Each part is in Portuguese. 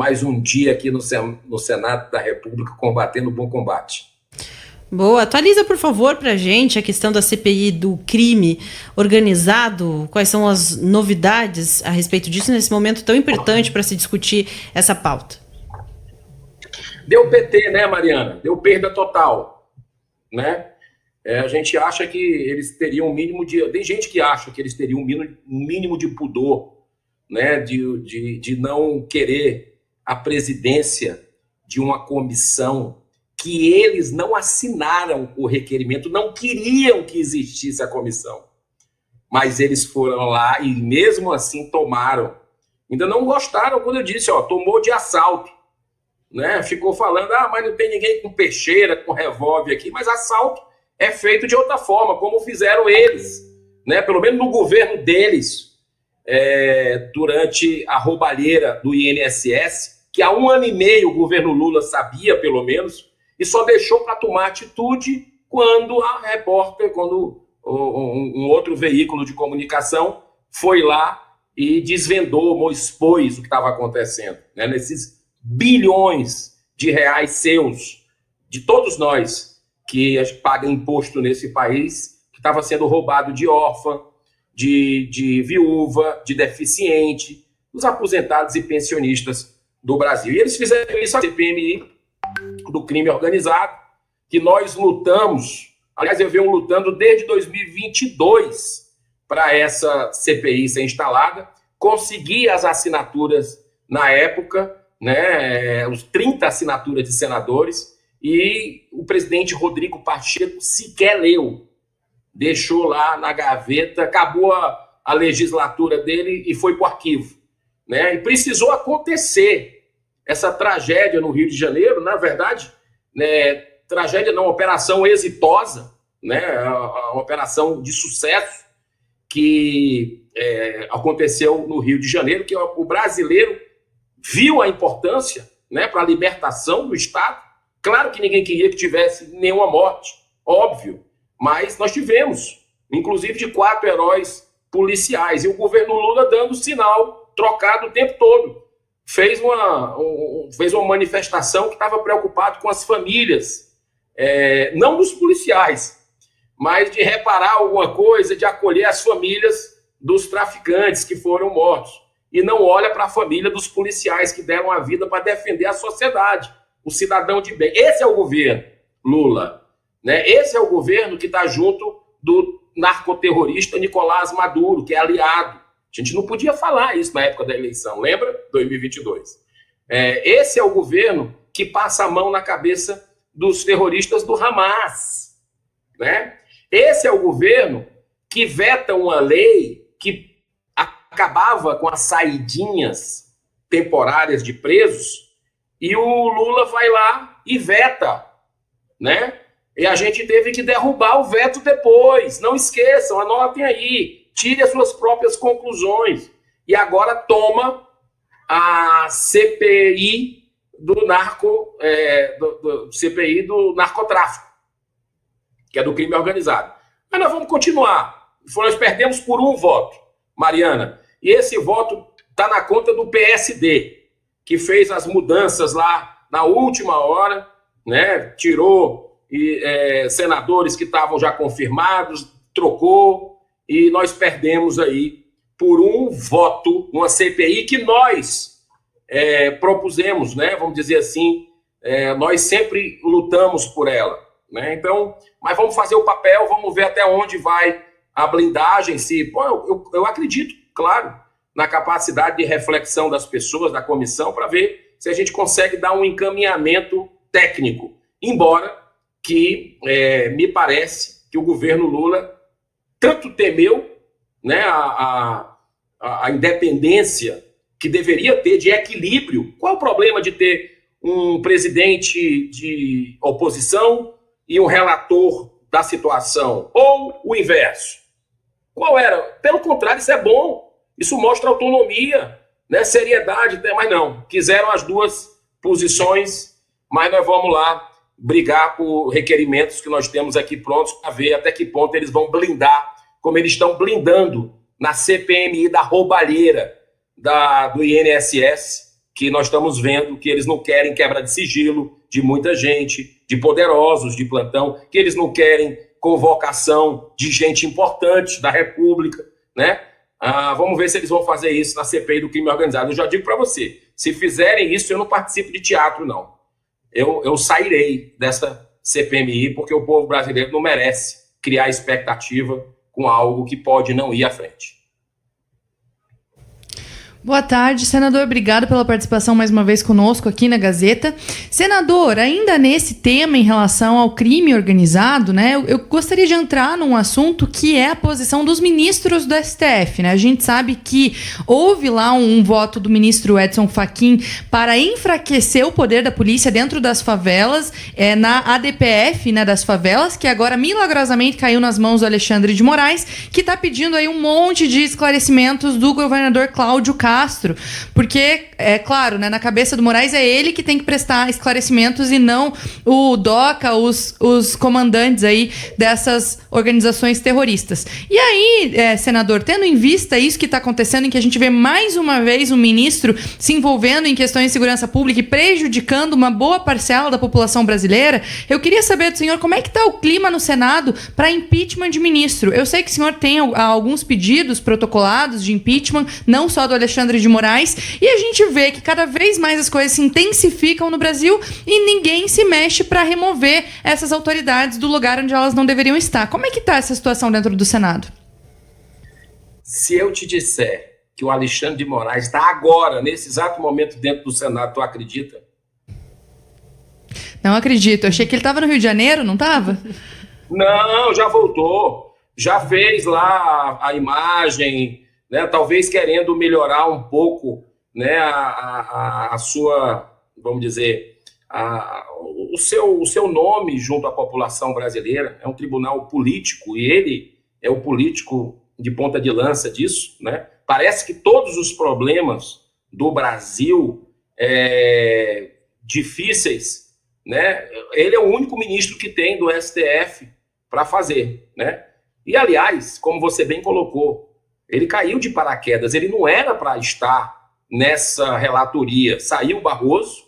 mais um dia aqui no Senado da República combatendo o bom combate. Boa. Atualiza, por favor, para a gente a questão da CPI do crime organizado. Quais são as novidades a respeito disso nesse momento tão importante para se discutir essa pauta? Deu PT, né, Mariana? Deu perda total, né? A gente acha que eles teriam um mínimo de... Tem gente que acha que eles teriam um mínimo de pudor, né, de não querer a presidência de uma comissão que eles não assinaram o requerimento, não queriam que existisse a comissão. Mas eles foram lá e mesmo assim tomaram. Ainda não gostaram quando eu disse, tomou de assalto. Né? Ficou falando, mas não tem ninguém com peixeira, com revólver aqui, mas assalto é feito de outra forma, como fizeram eles, né? Pelo menos no governo deles, durante a roubalheira do INSS, que há 1 ano e meio o governo Lula sabia, pelo menos, e só deixou para tomar atitude quando quando um outro veículo de comunicação foi lá e desvendou, expôs o que estava acontecendo, né? Nesses bilhões de reais seus, de todos nós que pagam imposto nesse país, que estava sendo roubado de órfã, de viúva, de deficiente, dos aposentados e pensionistas do Brasil. E eles fizeram isso, a CPMI do crime organizado, que nós lutamos, aliás, eu venho lutando desde 2022 para essa CPI ser instalada, consegui as assinaturas na época, né, os 30 assinaturas de senadores, e o presidente Rodrigo Pacheco sequer leu, deixou lá na gaveta, acabou a legislatura dele e foi para o arquivo, né? E precisou acontecer essa tragédia no Rio de Janeiro, na verdade, né, tragédia não, operação exitosa, né, uma operação de sucesso que aconteceu no Rio de Janeiro, que o brasileiro viu a importância, né, para a libertação do Estado. Claro que ninguém queria que tivesse nenhuma morte, óbvio, mas nós tivemos, inclusive de 4 heróis policiais, e o governo Lula dando sinal trocado o tempo todo. Fez uma manifestação que estava preocupado com as famílias, não dos policiais, mas de reparar alguma coisa, de acolher as famílias dos traficantes que foram mortos. E não olha para a família dos policiais que deram a vida para defender a sociedade, o cidadão de bem. Esse é o governo Lula, né? Esse é o governo que está junto do narcoterrorista Nicolás Maduro, que é aliado. A gente não podia falar isso na época da eleição, lembra? 2022. Esse é o governo que passa a mão na cabeça dos terroristas do Hamas, né? Esse é o governo que veta uma lei que acabava com as saidinhas temporárias de presos, e o Lula vai lá e veta, né? E a gente teve que derrubar o veto depois. Não esqueçam, anotem aí, tire as suas próprias conclusões. E agora toma a CPI do CPI do narcotráfico, que é do crime organizado. Mas nós vamos continuar. Nós perdemos por 1 voto, Mariana. E esse voto está na conta do PSD, que fez as mudanças lá na última hora, né? Tirou senadores que estavam já confirmados, trocou, e nós perdemos aí por 1 voto uma CPI que nós propusemos, né? Vamos dizer assim, nós sempre lutamos por ela, né? Então, mas vamos fazer o papel, vamos ver até onde vai a blindagem. Eu acredito, claro, na capacidade de reflexão das pessoas, da comissão, para ver se a gente consegue dar um encaminhamento técnico. Embora que me parece que o governo Lula tanto temeu, né, a independência que deveria ter de equilíbrio. Qual é o problema de ter um presidente de oposição e um relator da situação? Ou o inverso? Qual era? Pelo contrário, isso é bom. Isso mostra autonomia, né, seriedade, mas não. Quiseram as duas posições, mas nós vamos lá brigar por requerimentos que nós temos aqui prontos para ver até que ponto eles vão blindar, como eles estão blindando na CPMI da roubalheira do INSS, que nós estamos vendo que eles não querem quebra de sigilo de muita gente, de poderosos de plantão, que eles não querem convocação de gente importante da República, né? Vamos ver se eles vão fazer isso na CPI do crime organizado. Eu já digo para você, se fizerem isso, eu não participo de teatro, não. Eu sairei dessa CPMI, porque o povo brasileiro não merece criar expectativa com algo que pode não ir à frente. Boa tarde, senador. Obrigado pela participação mais uma vez conosco aqui na Gazeta. Senador, ainda nesse tema em relação ao crime organizado, né, eu gostaria de entrar num assunto que é a posição dos ministros do STF, né? A gente sabe que houve lá um voto do ministro Edson Fachin para enfraquecer o poder da polícia dentro das favelas, na ADPF, né, das favelas, que agora milagrosamente caiu nas mãos do Alexandre de Moraes, que está pedindo aí um monte de esclarecimentos do governador Cláudio Castro, porque, é claro, né, na cabeça do Moraes é ele que tem que prestar esclarecimentos e não o DOCA, os comandantes aí dessas organizações terroristas. E aí, senador, tendo em vista isso que está acontecendo, em que a gente vê mais uma vez um ministro se envolvendo em questões de segurança pública e prejudicando uma boa parcela da população brasileira, eu queria saber do senhor como é que está o clima no Senado para impeachment de ministro. Eu sei que o senhor tem alguns pedidos protocolados de impeachment, não só do Alexandre de Moraes, e a gente vê que cada vez mais as coisas se intensificam no Brasil e ninguém se mexe para remover essas autoridades do lugar onde elas não deveriam estar. Como é que está essa situação dentro do Senado? Se eu te disser que o Alexandre de Moraes está agora, nesse exato momento, dentro do Senado, tu acredita? Não acredito. Eu achei que ele estava no Rio de Janeiro, não estava? Não, já voltou. Já fez lá a imagem, né, talvez querendo melhorar um pouco, né, a sua, vamos dizer, o seu nome junto à população brasileira. É um tribunal político e ele é o político de ponta de lança disso, né? Parece que todos os problemas do Brasil difíceis, né, ele é o único ministro que tem do STF para fazer, né? E, aliás, como você bem colocou, ele caiu de paraquedas, ele não era para estar nessa relatoria. Saiu o Barroso,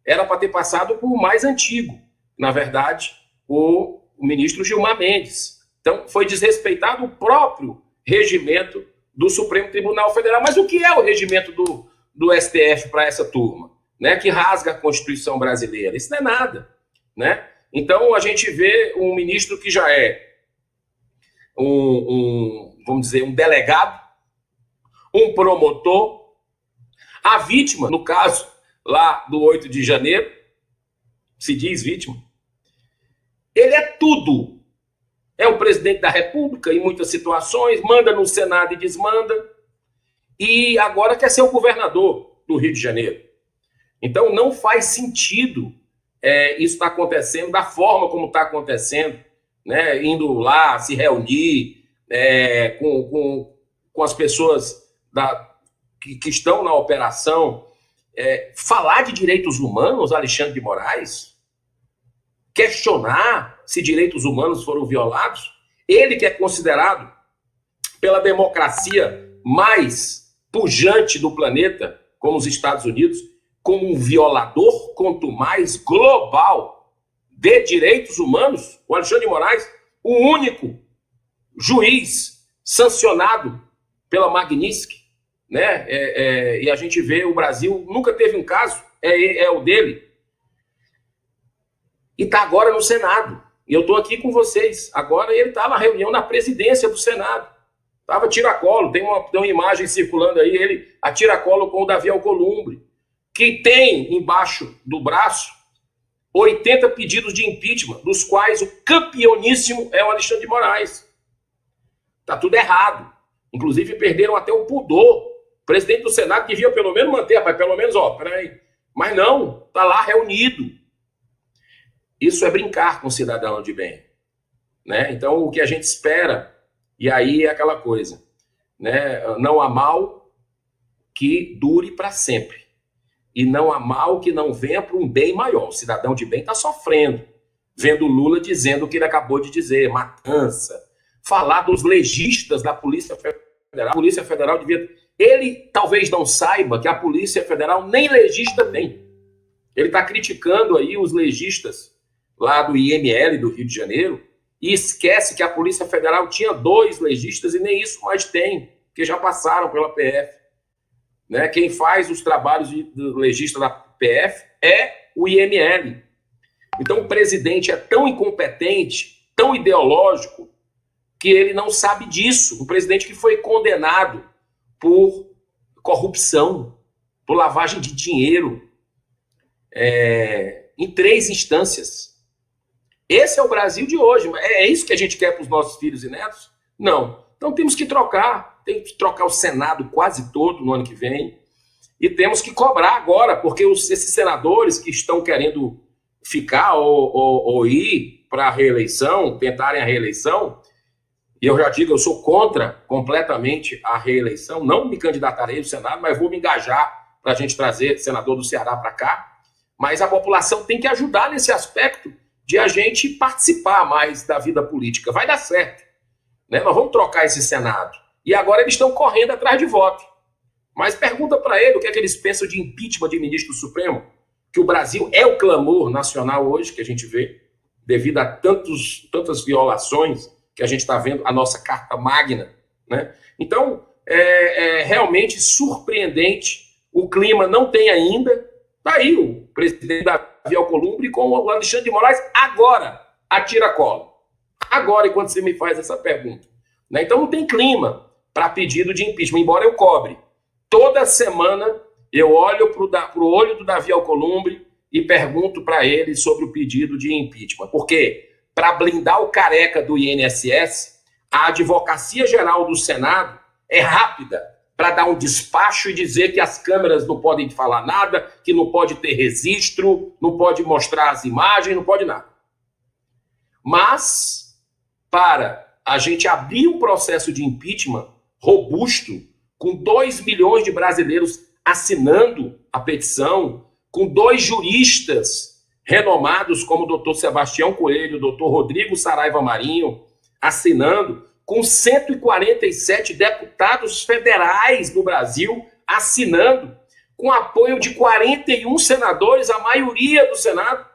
era para ter passado por mais antigo, na verdade, o ministro Gilmar Mendes. Então, foi desrespeitado o próprio regimento do Supremo Tribunal Federal. Mas o que é o regimento do STF para essa turma, né, que rasga a Constituição brasileira? Isso não é nada, né? Então, a gente vê um ministro que já é vamos dizer, um delegado, um promotor, a vítima, no caso lá do 8 de janeiro, se diz vítima, ele é tudo. É o presidente da República em muitas situações, manda no Senado e desmanda, e agora quer ser o governador do Rio de Janeiro. Então não faz sentido isso estar acontecendo da forma como está acontecendo, né, indo lá se reunir com as pessoas que estão na operação, falar de direitos humanos, Alexandre de Moraes, questionar se direitos humanos foram violados, ele que é considerado pela democracia mais pujante do planeta, como os Estados Unidos, como um violador, quanto mais global, de direitos humanos. O Alexandre de Moraes, o único juiz sancionado pela Magnitsky, né? E a gente vê, o Brasil nunca teve um caso, é o dele. E está agora no Senado. E eu estou aqui com vocês. Agora ele está na reunião na presidência do Senado. Estava tiracolo, tem uma imagem circulando aí, ele a tiracolo com o Davi Alcolumbre, que tem embaixo do braço 80 pedidos de impeachment, dos quais o campeoníssimo é o Alexandre de Moraes. Está tudo errado. Inclusive perderam até o pudor. O presidente do Senado devia pelo menos manter, mas pelo menos, peraí. Mas não, está lá reunido. Isso é brincar com o cidadão de bem, né? Então, o que a gente espera, e aí é aquela coisa, né? Não há mal que dure para sempre. E não há mal que não venha para um bem maior. O cidadão de bem está sofrendo, vendo o Lula dizendo o que ele acabou de dizer, matança. Falar dos legistas da Polícia Federal. A Polícia Federal devia Ele talvez não saiba que a Polícia Federal nem legista tem. Ele está criticando aí os legistas lá do IML do Rio de Janeiro e esquece que a Polícia Federal tinha 2 legistas e nem isso mais tem, que já passaram pela PF. Né? Quem faz os trabalhos do legista da PF é o IML. Então o presidente é tão incompetente, tão ideológico, que ele não sabe disso. Um presidente que foi condenado por corrupção, por lavagem de dinheiro, em 3 instâncias. Esse é o Brasil de hoje. É isso que a gente quer para os nossos filhos e netos? Não. Então temos que trocar. Tem que trocar o Senado quase todo no ano que vem. E temos que cobrar agora, porque esses senadores que estão querendo ficar ou ir para a reeleição, tentarem a reeleição, e eu já digo, eu sou contra completamente a reeleição, não me candidatarei ao Senado, mas vou me engajar para a gente trazer senador do Ceará para cá, mas a população tem que ajudar nesse aspecto de a gente participar mais da vida política. Vai dar certo. Né? Nós vamos trocar esse Senado. E agora eles estão correndo atrás de voto. Mas pergunta para ele o que é que eles pensam de impeachment de ministro do Supremo, que o Brasil é o clamor nacional hoje, que a gente vê, devido a tantas violações que a gente está vendo, a nossa Carta Magna. Né? Então, é realmente surpreendente. O clima não tem ainda. Está aí o presidente Davi Alcolumbre com o Alexandre de Moraes agora a tiracolo. Agora, enquanto você me faz essa pergunta. Né? Então não tem clima para pedido de impeachment, embora eu cobre. Toda semana eu olho para o olho do Davi Alcolumbre e pergunto para ele sobre o pedido de impeachment. Porque para blindar o careca do INSS, a Advocacia Geral do Senado é rápida para dar um despacho e dizer que as câmeras não podem falar nada, que não pode ter registro, não pode mostrar as imagens, não pode nada. Mas, para a gente abrir um processo de impeachment robusto, com 2 milhões de brasileiros assinando a petição, com 2 juristas renomados, como o doutor Sebastião Coelho, o doutor Rodrigo Saraiva Marinho, assinando, com 147 deputados federais no Brasil assinando, com apoio de 41 senadores, a maioria do Senado.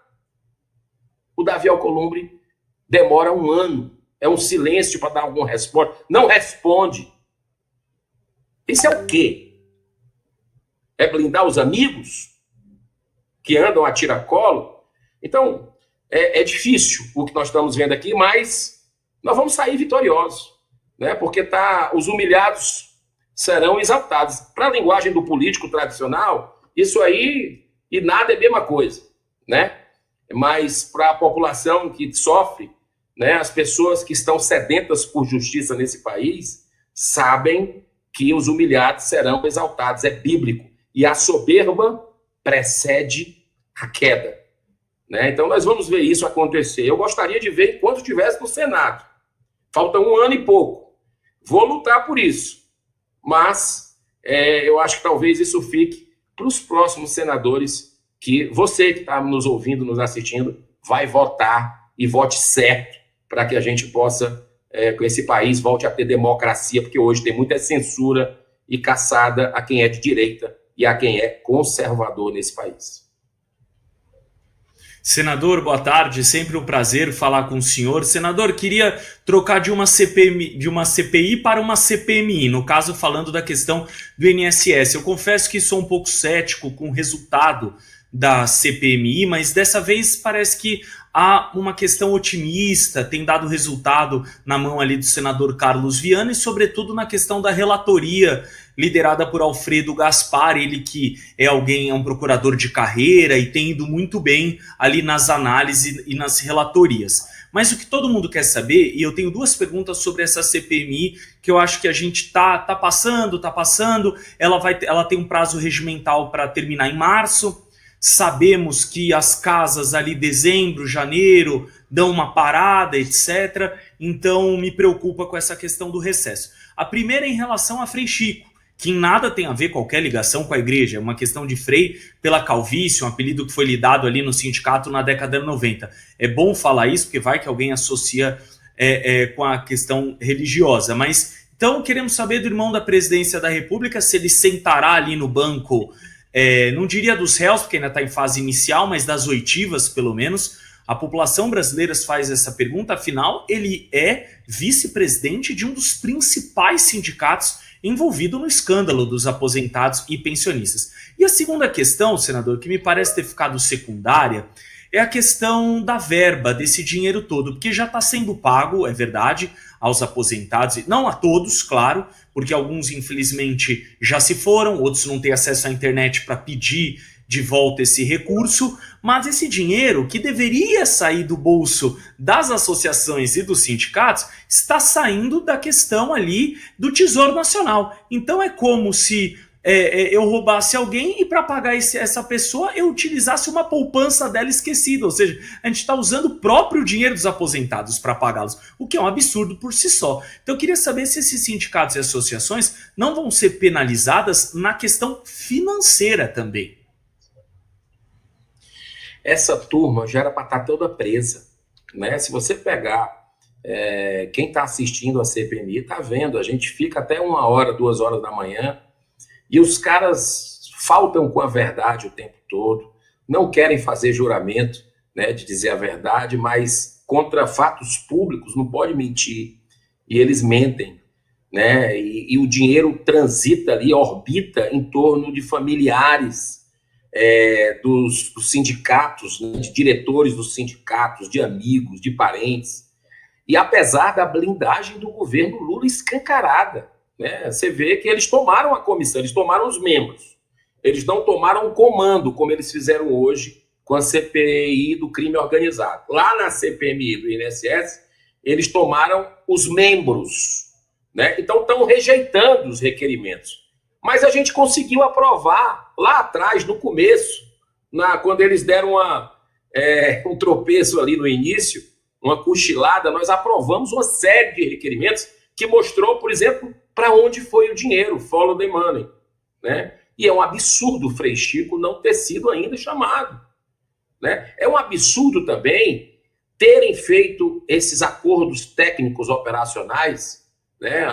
O Davi Alcolumbre demora 1 ano. É um silêncio para dar alguma resposta. Não responde. Isso é o quê? É blindar os amigos que andam a tiracolo? Então, é difícil o que nós estamos vendo aqui, mas nós vamos sair vitoriosos, né? Porque os humilhados serão exaltados. Para a linguagem do político tradicional, isso aí e nada é a mesma coisa, né? Mas para a população que sofre, né, as pessoas que estão sedentas por justiça nesse país, sabem que os humilhados serão exaltados. É bíblico. E a soberba precede a queda. Né? Então nós vamos ver isso acontecer. Eu gostaria de ver enquanto estivesse no Senado. Falta 1 ano e pouco. Vou lutar por isso. Mas eu acho que talvez isso fique para os próximos senadores, que você que está nos ouvindo, nos assistindo, vai votar e vote certo para que a gente possa, que esse país volte a ter democracia, porque hoje tem muita censura e caçada a quem é de direita e a quem é conservador nesse país. Senador, boa tarde, sempre um prazer falar com o senhor. Senador, queria trocar de uma CPI para uma CPMI, no caso falando da questão do INSS. Eu confesso que sou um pouco cético com o resultado da CPMI, mas dessa vez parece que há uma questão otimista, tem dado resultado na mão ali do senador Carlos Viana e sobretudo na questão da relatoria liderada por Alfredo Gaspar, ele que é um procurador de carreira e tem ido muito bem ali nas análises e nas relatorias. Mas o que todo mundo quer saber, e eu tenho 2 perguntas sobre essa CPMI, que eu acho que a gente tá passando, ela tem um prazo regimental para terminar em março. Sabemos que as casas ali dezembro, janeiro, dão uma parada, etc. Então me preocupa com essa questão do recesso. A primeira é em relação a Frei Chico, que em nada tem a ver qualquer ligação com a igreja. É uma questão de Frei pela calvície, um apelido que foi lhe dado ali no sindicato na década de 90. É bom falar isso, porque vai que alguém associa com a questão religiosa. Mas Então, queremos saber do irmão da presidência da República se ele sentará ali no banco, não diria dos réus, porque ainda está em fase inicial, mas das oitivas, pelo menos. A população brasileira faz essa pergunta, afinal, ele é vice-presidente de um dos principais sindicatos envolvido no escândalo dos aposentados e pensionistas. E a segunda questão, senador, que me parece ter ficado secundária, é a questão da verba desse dinheiro todo, porque já está sendo pago, é verdade, aos aposentados, não a todos, claro, porque alguns, infelizmente, já se foram, outros não têm acesso à internet para pedir de volta esse recurso, mas esse dinheiro que deveria sair do bolso das associações e dos sindicatos está saindo da questão ali do Tesouro Nacional. Então é como se eu roubasse alguém e para pagar essa pessoa eu utilizasse uma poupança dela esquecida, ou seja, a gente está usando o próprio dinheiro dos aposentados para pagá-los, o que é um absurdo por si só. Então eu queria saber se esses sindicatos e associações não vão ser penalizadas na questão financeira também. Essa turma já era para estar toda presa, né? Se você pegar quem está assistindo a CPMI, está vendo, a gente fica até 1 hora, 2 horas da manhã, e os caras faltam com a verdade o tempo todo, não querem fazer juramento, né, de dizer a verdade, mas contra fatos públicos não pode mentir, e eles mentem, né? E o dinheiro transita ali, orbita em torno de familiares, dos sindicatos, né, de diretores dos sindicatos, de amigos, de parentes. E apesar da blindagem do governo Lula escancarada, né, você vê que eles tomaram a comissão, eles tomaram os membros, eles não tomaram o comando, como eles fizeram hoje com a CPI do crime organizado. Lá na CPMI do INSS, eles tomaram os membros, né? Então estão rejeitando os requerimentos. Mas a gente conseguiu aprovar lá atrás, no começo, quando eles deram um tropeço ali no início, uma cochilada, nós aprovamos uma série de requerimentos que mostrou, por exemplo, para onde foi o dinheiro, follow the money, né? E é um absurdo o Frei Chico não ter sido ainda chamado, né? É um absurdo também terem feito esses acordos técnicos operacionais, né,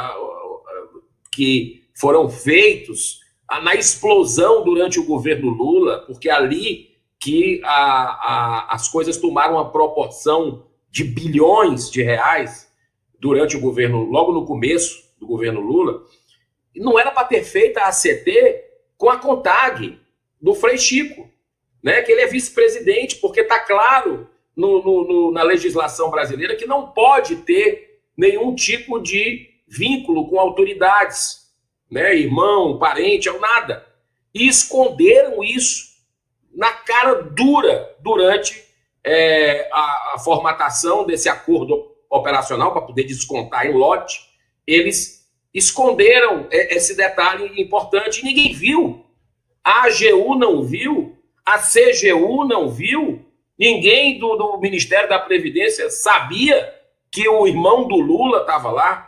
que foram feitos na explosão durante o governo Lula, porque ali que as coisas tomaram uma proporção de bilhões de reais durante o governo, logo no começo do governo Lula. Não era para ter feito a ACT com a CONTAG do Frei Chico, né, que ele é vice-presidente, porque está claro na legislação brasileira que não pode ter nenhum tipo de vínculo com autoridades, né, irmão, parente, ou nada. E esconderam isso na cara dura durante a formatação desse acordo operacional para poder descontar em lote. Eles esconderam esse detalhe importante e ninguém viu. A AGU não viu, a CGU não viu, ninguém do Ministério da Previdência sabia que o irmão do Lula estava lá.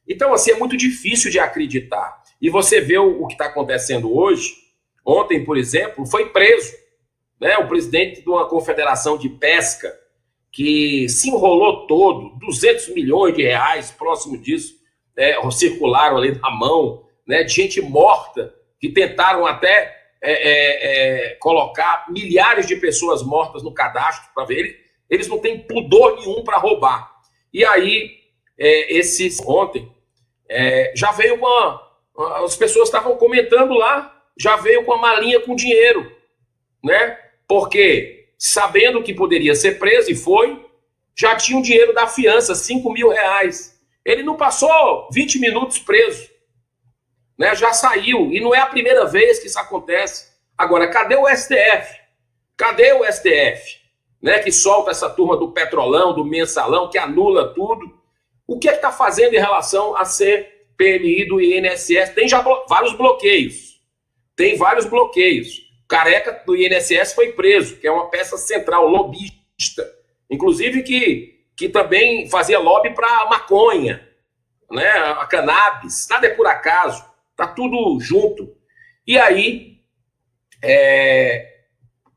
Então, assim, é muito difícil de acreditar. E você vê o que está acontecendo hoje. Ontem, por exemplo, foi preso, né, o presidente de uma confederação de pesca que se enrolou todo, 200 milhões de reais, próximo disso, circularam ali na mão, né, de gente morta, que tentaram até colocar milhares de pessoas mortas no cadastro para ver. Eles não têm pudor nenhum para roubar. E aí, ontem, já veio as pessoas estavam comentando lá, já veio com a malinha com dinheiro, né? Porque, sabendo que poderia ser preso, e foi, já tinha o dinheiro da fiança, R$5.000. Ele não passou 20 minutos preso, né? Já saiu, e não é a primeira vez que isso acontece. Agora, cadê o STF? Cadê o STF? Né? Que solta essa turma do Petrolão, do Mensalão, que anula tudo. O que está fazendo em relação a CPMI do INSS? Tem já vários bloqueios. Tem vários bloqueios. O careca do INSS foi preso, que é uma peça central, lobista. Inclusive que também fazia lobby para maconha, né? A cannabis. Nada é por acaso. Está tudo junto. E aí,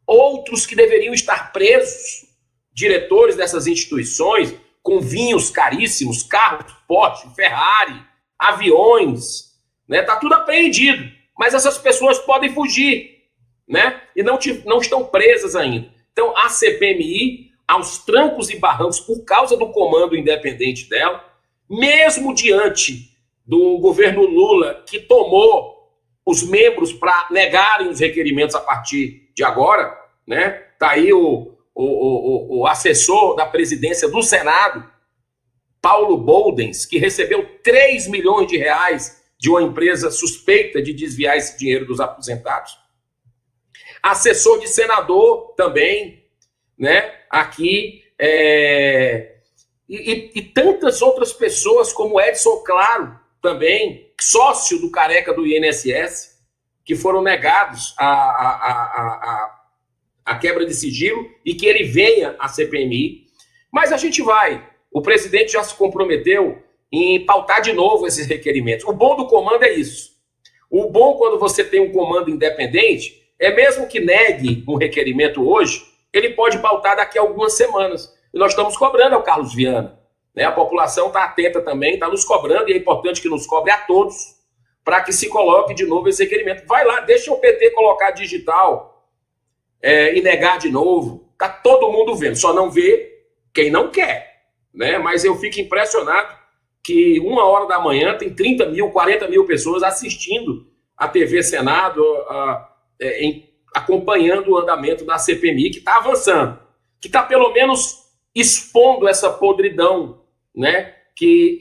outros que deveriam estar presos, diretores dessas instituições, com vinhos caríssimos, carros, Porsche, Ferrari, aviões, né? Tá tudo apreendido, mas essas pessoas podem fugir, né? E não estão presas ainda. Então, a CPMI, aos trancos e barrancos, por causa do comando independente dela, mesmo diante do governo Lula, que tomou os membros para negarem os requerimentos a partir de agora, né? Tá aí o assessor da presidência do Senado, Paulo Boldens, que recebeu 3 milhões de reais de uma empresa suspeita de desviar esse dinheiro dos aposentados. Assessor de senador também, né? Aqui, e tantas outras pessoas, como Edson Claro, também, sócio do Careca do INSS, que foram negados a quebra de sigilo e que ele venha à CPMI. Mas a gente vai. O presidente já se comprometeu em pautar de novo esses requerimentos. O bom do comando é isso. O bom quando você tem um comando independente é mesmo que negue um requerimento hoje, ele pode pautar daqui a algumas semanas. E nós estamos cobrando ao Carlos Viana, né? A população está atenta também, está nos cobrando, e é importante que nos cobre a todos para que se coloque de novo esse requerimento. Vai lá, deixa o PT colocar digital e negar de novo. Está todo mundo vendo, só não vê quem não quer, né? Mas eu fico impressionado que 1h da manhã tem 30 mil, 40 mil pessoas assistindo a TV Senado, acompanhando o andamento da CPMI, que está avançando, que está pelo menos expondo essa podridão, né, que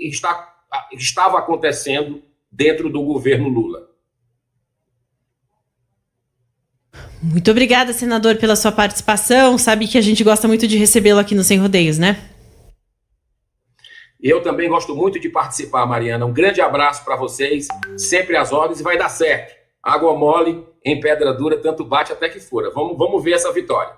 estava acontecendo dentro do governo Lula. Muito obrigada, senador, pela sua participação. Sabe que a gente gosta muito de recebê-lo aqui no Sem Rodeios, né? Eu também gosto muito de participar, Mariana. Um grande abraço para vocês, sempre às ordens, e vai dar certo. Água mole em pedra dura, tanto bate até que fura. Vamos ver essa vitória.